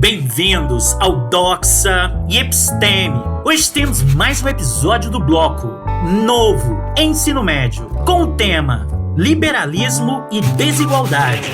Bem-vindos ao Doxa e Episteme. Hoje temos mais um episódio do bloco Novo Ensino Médio, com o tema Liberalismo e Desigualdade.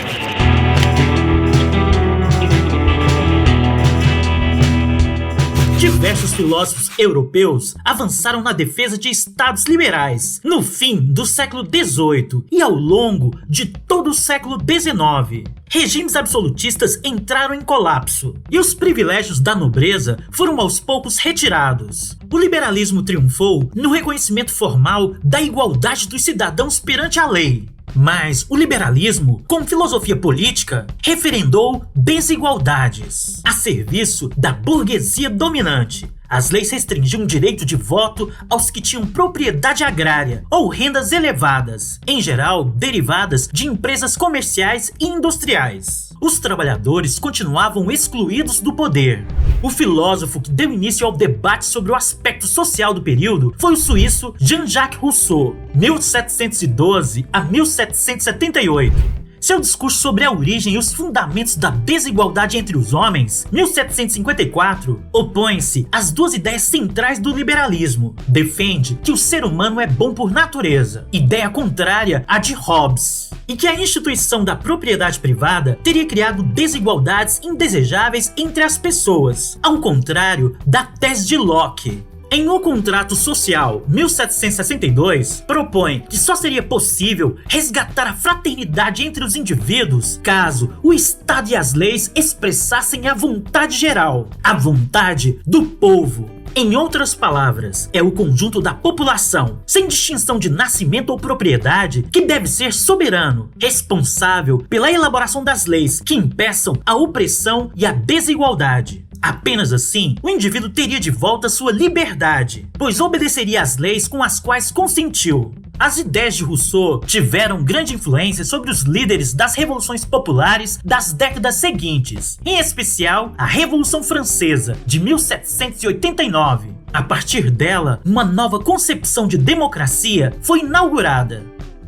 Diversos filósofos europeus avançaram na defesa de estados liberais no fim do século XVIII e ao longo de todo o século XIX. Regimes absolutistas entraram em colapso e os privilégios da nobreza foram aos poucos retirados. O liberalismo triunfou no reconhecimento formal da igualdade dos cidadãos perante a lei. Mas o liberalismo, como filosofia política, referendou desigualdades a serviço da burguesia dominante. As leis restringiam o direito de voto aos que tinham propriedade agrária ou rendas elevadas, em geral derivadas de empresas comerciais e industriais. Os trabalhadores continuavam excluídos do poder. O filósofo que deu início ao debate sobre o aspecto social do período foi o suíço Jean-Jacques Rousseau, 1712 a 1778. Seu discurso sobre a origem e os fundamentos da desigualdade entre os homens, 1754, opõe-se às duas ideias centrais do liberalismo. Defende que o ser humano é bom por natureza, ideia contrária à de Hobbes, e que a instituição da propriedade privada teria criado desigualdades indesejáveis entre as pessoas, ao contrário da tese de Locke. Em O Contrato Social, 1762, propõe que só seria possível resgatar a fraternidade entre os indivíduos caso o Estado e as leis expressassem a vontade geral, a vontade do povo. Em outras palavras, é o conjunto da população, sem distinção de nascimento ou propriedade, que deve ser soberano, responsável pela elaboração das leis que impeçam a opressão e a desigualdade. Apenas assim, o indivíduo teria de volta sua liberdade, pois obedeceria às leis com as quais consentiu. As ideias de Rousseau tiveram grande influência sobre os líderes das revoluções populares das décadas seguintes, em especial a Revolução Francesa, de 1789. A partir dela, uma nova concepção de democracia foi inaugurada: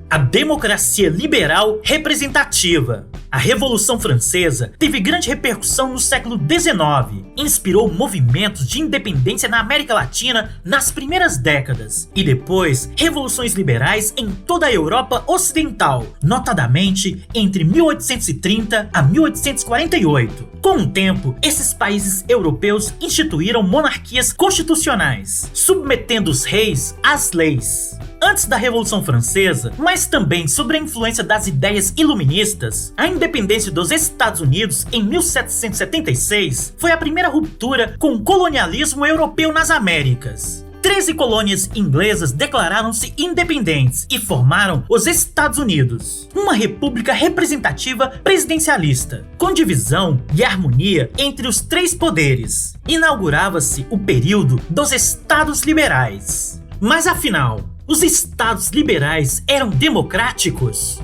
a democracia liberal representativa. A Revolução Francesa teve grande repercussão no século XIX, inspirou movimentos de independência na América Latina nas primeiras décadas, e depois revoluções liberais em toda a Europa Ocidental, notadamente entre 1830 a 1848. Com o tempo, esses países europeus instituíram monarquias constitucionais, submetendo os reis às leis. Antes da Revolução Francesa, mas também sob a influência das ideias iluministas, a independência dos Estados Unidos em 1776 foi a primeira ruptura com o colonialismo europeu nas Américas. 13 colônias inglesas declararam-se independentes e formaram os Estados Unidos, uma república representativa presidencialista, com divisão e harmonia entre os três poderes. Inaugurava-se o período dos Estados Liberais. Mas afinal, os estados liberais eram democráticos?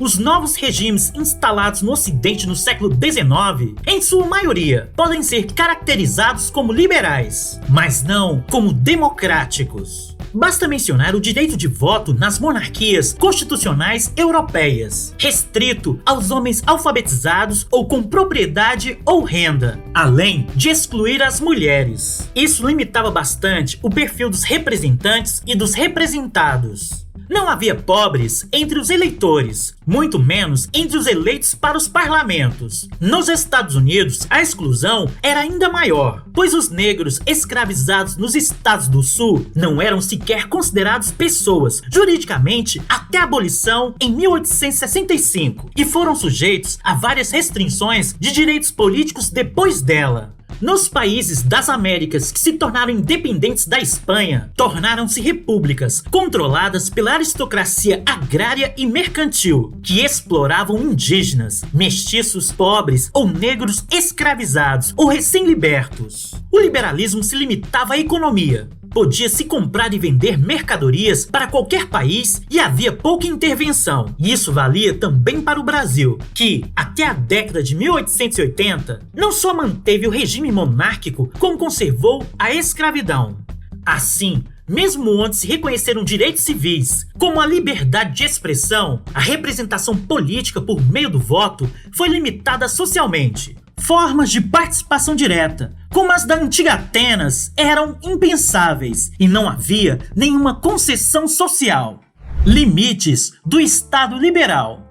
Os novos regimes instalados no Ocidente no século XIX, em sua maioria, podem ser caracterizados como liberais, mas não como democráticos. Basta mencionar o direito de voto nas monarquias constitucionais europeias, restrito aos homens alfabetizados ou com propriedade ou renda, além de excluir as mulheres. Isso limitava bastante o perfil dos representantes e dos representados. Não havia pobres entre os eleitores, muito menos entre os eleitos para os parlamentos. Nos Estados Unidos, a exclusão era ainda maior, pois os negros escravizados nos estados do Sul não eram sequer considerados pessoas, juridicamente, até a abolição em 1865, e foram sujeitos a várias restrições de direitos políticos depois dela. Nos países das Américas que se tornaram independentes da Espanha, tornaram-se repúblicas controladas pela aristocracia agrária e mercantil, que exploravam indígenas, mestiços, pobres ou negros escravizados ou recém-libertos. O liberalismo se limitava à economia. Podia-se comprar e vender mercadorias para qualquer país e havia pouca intervenção. E isso valia também para o Brasil, que, até a década de 1880, não só manteve o regime monárquico, como conservou a escravidão. Assim, mesmo onde se reconheceram direitos civis, como a liberdade de expressão, a representação política por meio do voto foi limitada socialmente. Formas de participação direta, como as da antiga Atenas, eram impensáveis e não havia nenhuma concessão social. Limites do Estado liberal.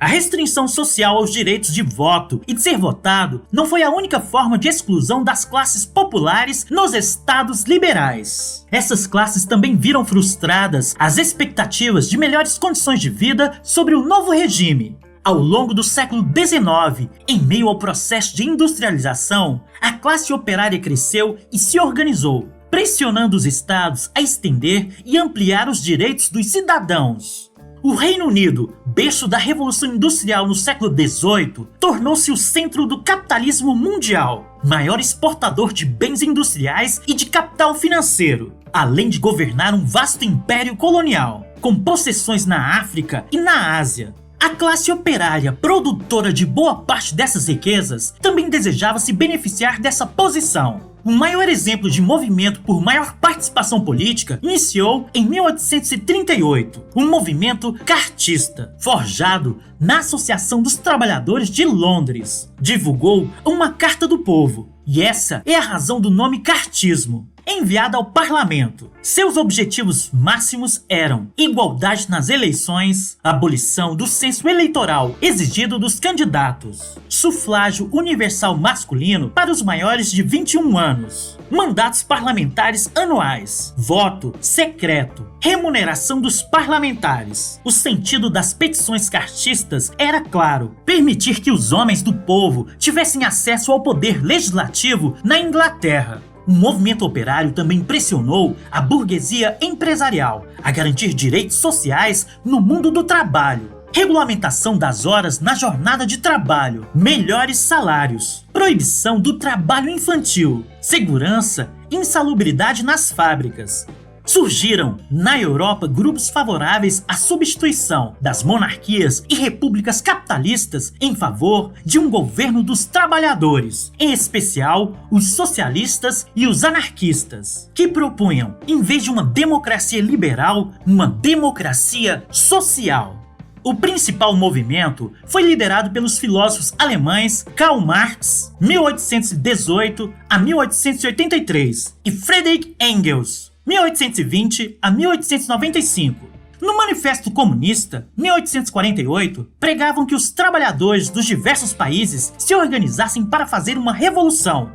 A restrição social aos direitos de voto e de ser votado não foi a única forma de exclusão das classes populares nos estados liberais. Essas classes também viram frustradas as expectativas de melhores condições de vida sobre o novo regime. Ao longo do século XIX, em meio ao processo de industrialização, a classe operária cresceu e se organizou, pressionando os estados a estender e ampliar os direitos dos cidadãos. O Reino Unido, berço da Revolução Industrial no século XVIII, tornou-se o centro do capitalismo mundial, maior exportador de bens industriais e de capital financeiro, além de governar um vasto império colonial, com possessões na África e na Ásia. A classe operária, produtora de boa parte dessas riquezas, também desejava se beneficiar dessa posição. O maior exemplo de movimento por maior participação política iniciou em 1838, um movimento cartista, forjado na Associação dos Trabalhadores de Londres. Divulgou uma Carta do Povo, e essa é a razão do nome cartismo. Enviada ao parlamento. Seus objetivos máximos eram igualdade nas eleições, abolição do censo eleitoral exigido dos candidatos, sufrágio universal masculino para os maiores de 21 anos, mandatos parlamentares anuais, voto secreto, remuneração dos parlamentares. O sentido das petições cartistas era claro: permitir que os homens do povo tivessem acesso ao poder legislativo na Inglaterra. O movimento operário também pressionou a burguesia empresarial a garantir direitos sociais no mundo do trabalho, regulamentação das horas na jornada de trabalho, melhores salários, proibição do trabalho infantil, segurança e insalubridade nas fábricas. Surgiram na Europa grupos favoráveis à substituição das monarquias e repúblicas capitalistas em favor de um governo dos trabalhadores, em especial os socialistas e os anarquistas, que propunham, em vez de uma democracia liberal, uma democracia social. O principal movimento foi liderado pelos filósofos alemães Karl Marx, 1818 a 1883, e Friedrich Engels, 1820 a 1895. No Manifesto Comunista, 1848, pregavam que os trabalhadores dos diversos países se organizassem para fazer uma revolução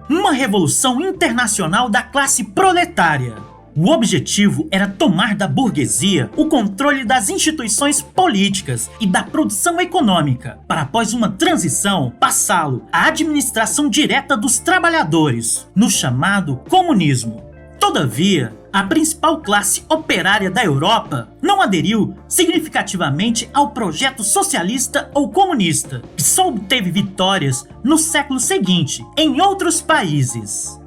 internacional da classe proletária. O objetivo era tomar da burguesia o controle das instituições políticas e da produção econômica, para após uma transição passá-lo à administração direta dos trabalhadores, no chamado comunismo. Todavia, a principal classe operária da Europa não aderiu significativamente ao projeto socialista ou comunista, que só obteve vitórias no século seguinte em outros países.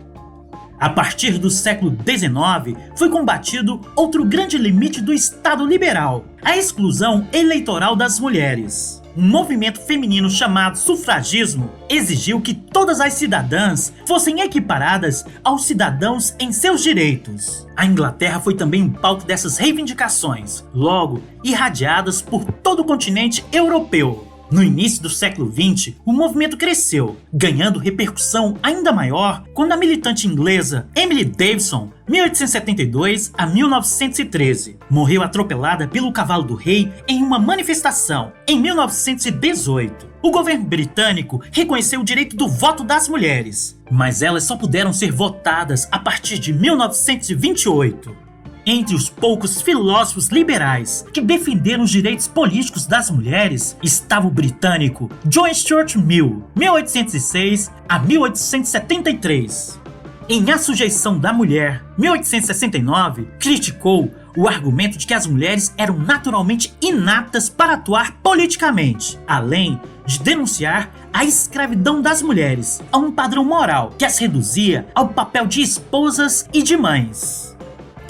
A partir do século XIX, foi combatido outro grande limite do Estado liberal, a exclusão eleitoral das mulheres. Um movimento feminino chamado sufragismo exigiu que todas as cidadãs fossem equiparadas aos cidadãos em seus direitos. A Inglaterra foi também um palco dessas reivindicações, logo irradiadas por todo o continente europeu. No início do século XX, o movimento cresceu, ganhando repercussão ainda maior quando a militante inglesa Emily Davison, 1872 a 1913, morreu atropelada pelo cavalo do rei em uma manifestação em 1918. O governo britânico reconheceu o direito do voto das mulheres, mas elas só puderam ser votadas a partir de 1928. Entre os poucos filósofos liberais que defenderam os direitos políticos das mulheres estava o britânico John Stuart Mill, 1806 a 1873. Em A Sujeição da Mulher, 1869, criticou o argumento de que as mulheres eram naturalmente inaptas para atuar politicamente, além de denunciar a escravidão das mulheres a um padrão moral que as reduzia ao papel de esposas e de mães.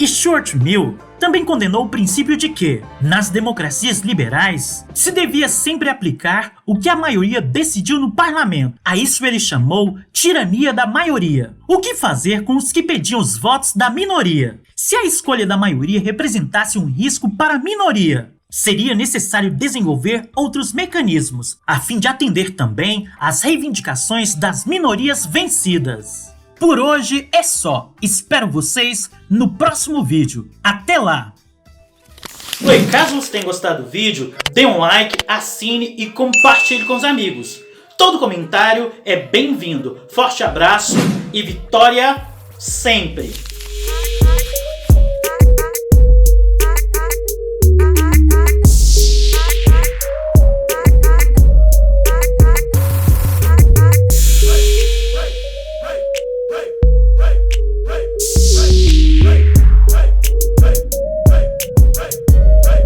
E Stuart Mill também condenou o princípio de que, nas democracias liberais, se devia sempre aplicar o que a maioria decidiu no parlamento. A isso ele chamou tirania da maioria. O que fazer com os que pediam os votos da minoria? Se a escolha da maioria representasse um risco para a minoria, seria necessário desenvolver outros mecanismos, a fim de atender também às reivindicações das minorias vencidas. Por hoje é só, espero vocês no próximo vídeo. Até lá! Oi, caso você tenha gostado do vídeo, dê um like, assine e compartilhe com os amigos. Todo comentário é bem-vindo. Forte abraço e vitória sempre!